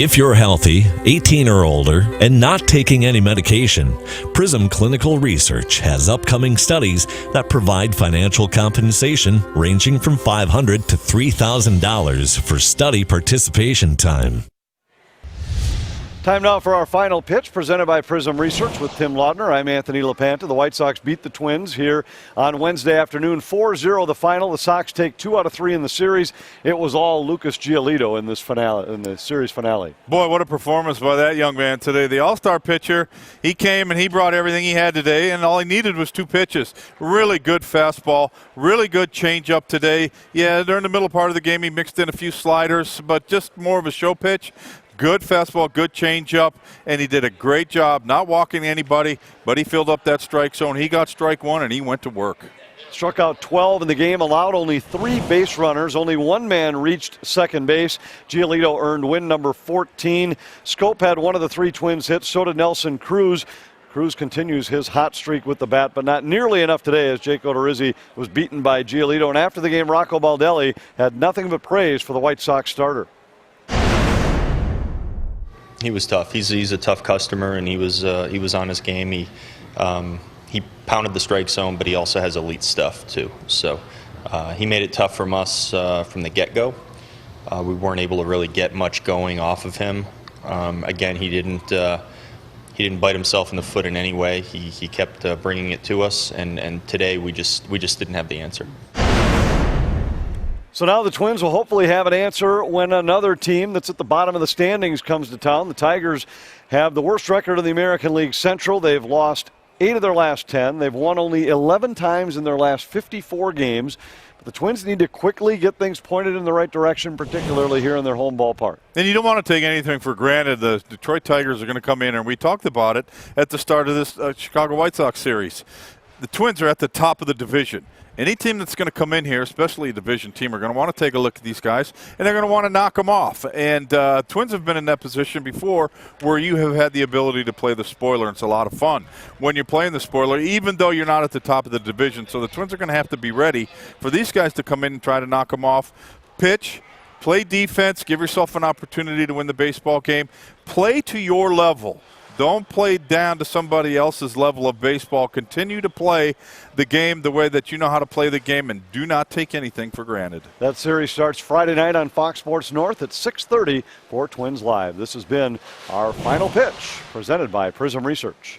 If you're healthy, 18 or older, and not taking any medication, Prism Clinical Research has upcoming studies that provide financial compensation ranging from $500 to $3,000 for study participation time. Time now for our final pitch, presented by Prism Research with Tim Laudner. I'm Anthony LaPanta. The White Sox beat the Twins here on Wednesday afternoon. 4-0 the final. The Sox take 2 out of 3 in the series. It was all Lucas Giolito in this finale, in the series finale. Boy, what a performance by that young man today. The all-star pitcher, he came and he brought everything he had today, and all he needed was 2 pitches. Really good fastball, really good changeup today. Yeah, during the middle part of the game, he mixed in a few sliders, but just more of a show pitch. Good fastball, good changeup, and he did a great job not walking anybody, but he filled up that strike zone. He got strike 1, and he went to work. Struck out 12 in the game, allowed only 3 base runners. Only 1 man reached second base. Giolito earned win number 14. Scope had one of the 3 Twins hits, so did Nelson Cruz. Cruz continues his hot streak with the bat, but not nearly enough today as Jake Odorizzi was beaten by Giolito. And after the game, Rocco Baldelli had nothing but praise for the White Sox starter. He was tough. He's a tough customer, and he was on his game. He pounded the strike zone, but he also has elite stuff too. So he made it tough from us from the get-go. We weren't able to really get much going off of him. Again, he didn't bite himself in the foot in any way. He kept bringing it to us, and today we just didn't have the answer. So now the Twins will hopefully have an answer when another team that's at the bottom of the standings comes to town. The Tigers have the worst record in the American League Central. They've lost 8 of their last 10. They've won only 11 times in their last 54 games. But the Twins need to quickly get things pointed in the right direction, particularly here in their home ballpark. And you don't want to take anything for granted. The Detroit Tigers are going to come in, and we talked about it at the start of this Chicago White Sox series. The Twins are at the top of the division. Any team that's going to come in here, especially a division team, are going to want to take a look at these guys, and they're going to want to knock them off. And Twins have been in that position before where you have had the ability to play the spoiler, and it's a lot of fun when you're playing the spoiler, even though you're not at the top of the division. So the Twins are going to have to be ready for these guys to come in and try to knock them off. Pitch, play defense, give yourself an opportunity to win the baseball game. Play to your level. Don't play down to somebody else's level of baseball. Continue to play the game the way that you know how to play the game, and do not take anything for granted. That series starts Friday night on Fox Sports North at 6:30 for Twins Live. This has been our final pitch, presented by Prism Research.